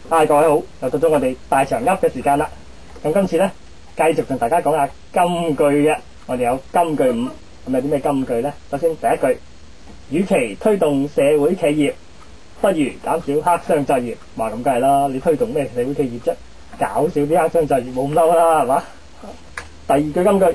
各位好，又到咗我哋大長噏嘅時間啦。咁今次咧，繼續同大家講下金句嘅。我哋有金句5，咁有啲咩金句咧？首先第一句，與其推動社會企業，不如減少黑箱作業。話咁梗係啦，你推動咩社會企業啫？搞少啲黑箱作業冇咁嬲啦，係嘛？第二句金句，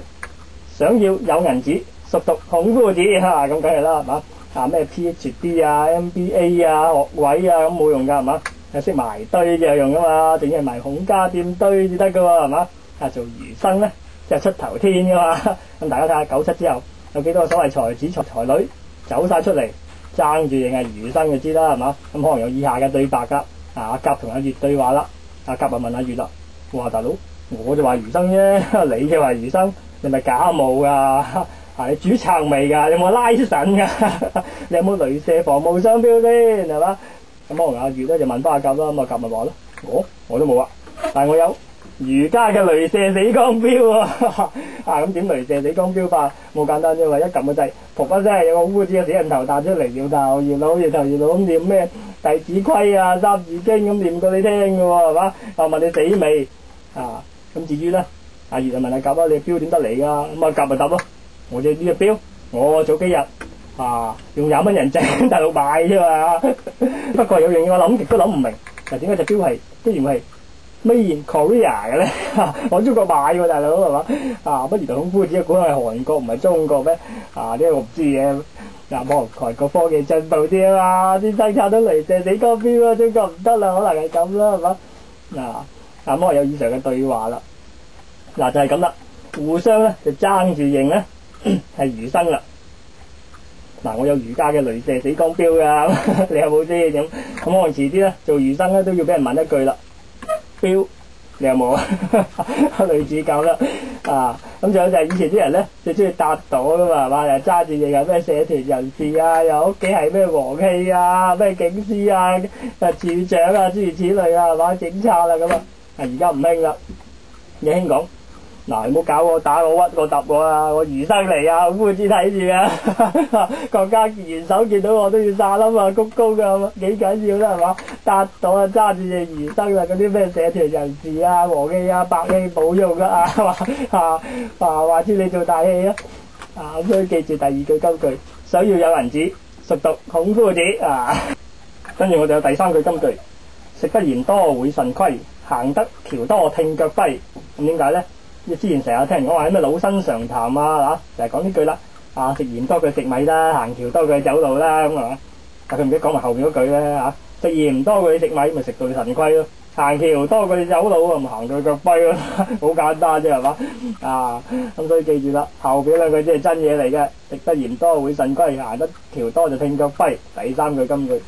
想要有銀紙，熟讀孔夫子嚇，咁梗係啦，係嘛？咩 PhD 啊、MBA 啊、學位啊咁冇用㗎，係嘛？識埋堆就有用㗎嘛，淨係埋孔家店堆至得㗎喎，係嘛？做儒生咧，即係出頭天㗎嘛。咁大家睇下97之後有幾多所謂才子才女走晒出嚟爭住認係儒生就知啦，係嘛？咁可能有以下嘅對白㗎。阿甲同阿乙對話啦，阿甲就問阿乙啦，哇大佬，我就話儒生啫，你就話儒生，你咪假冒㗎？你註冊未㗎？有冇拉神㗎？你有冇雷射防霧商標先係嘛？咁可能阿乙咧就問翻阿甲啦，咁阿甲咪話咯，我都冇啊，但係我有儒家嘅雷射死光標喎。咁點雷射死光標法？冇簡單啫嘛，一撳個掣，噗一聲有個烏字嘅死人頭彈出嚟，搖頭搖腦搖頭搖腦咁念咩弟子規啊、三字經咁念過你聽㗎喎，係嘛？問你死未？咁至於咧，阿乙就問阿甲啦，你標點得嚟㗎？咁阿甲咪答咯，我隻呢隻標，我早幾日用20蚊人仔喺大陸買啫嘛。不過有樣嘢我諗極都諗唔明，就點解隻標係居然係Made in Korea 嘅咧？我中國買喎，大佬係嘛？不如孔夫子估係韓國唔係中國咩？呢個我唔知嘅。望韓國科技進步啲啊嘛，啲生產到雷射死光標啊，中國唔得啦，可能係咁啦，係嘛？咁我有以上嘅對話啦。就係咁啦，互相咧就爭住認咧係儒生啦。我有儒家嘅雷射死光標㗎，你有冇先咁？咁可能遲啲咧做儒生咧都要俾人問一句啦，標你有冇啊？類似咁啦。咁仲有就係以前啲人咧最中意搭朵㗎嘛，係嘛？又揸住認係咩社團人士啊，又屋企係咩和氣啊、咩警司啊、處長啊諸如此類啊，係嘛？警察啦咁啊。而家唔興啦，你興講。你唔好搞我，打我屈我揼我啊！我儒生嚟啊，孔夫子睇住啊！國家元首見到我都要殺啦嘛，鞠躬㗎，幾緊要啦係嘛？搭到啊，揸住隻儒生啦，嗰啲咩社團人士啊、和氣啊、百氣保用啊，話知你做大戲啊！咁所以記住第二句金句，想要有銀紙，熟讀孔夫子啊！跟住我哋有第三句金句，食得鹽多會腎虧，行得橋多聽腳跛。咁點解咧？之前成日聽人講話咩老生常談就係講呢句啦。食鹽多佢食米啦，行橋多佢走路啦，咁係嘛？但佢唔記得講埋後面嗰句咧食鹽多佢食米，咪食到腎虧咯；行橋多佢走路，咪行到腳跛咯。好簡單啫係嘛？咁所以記住啦，後邊兩句真係真嘢嚟嘅。食得鹽多會腎虧，行得橋多就聽腳跛。第三句金句。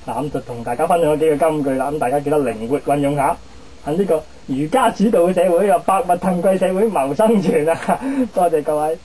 咁就同大家分享咗幾個金句啦。咁大家記得靈活運用下。喺呢個儒家主導嘅社會，百物騰貴社會謀生存啊！多謝各位。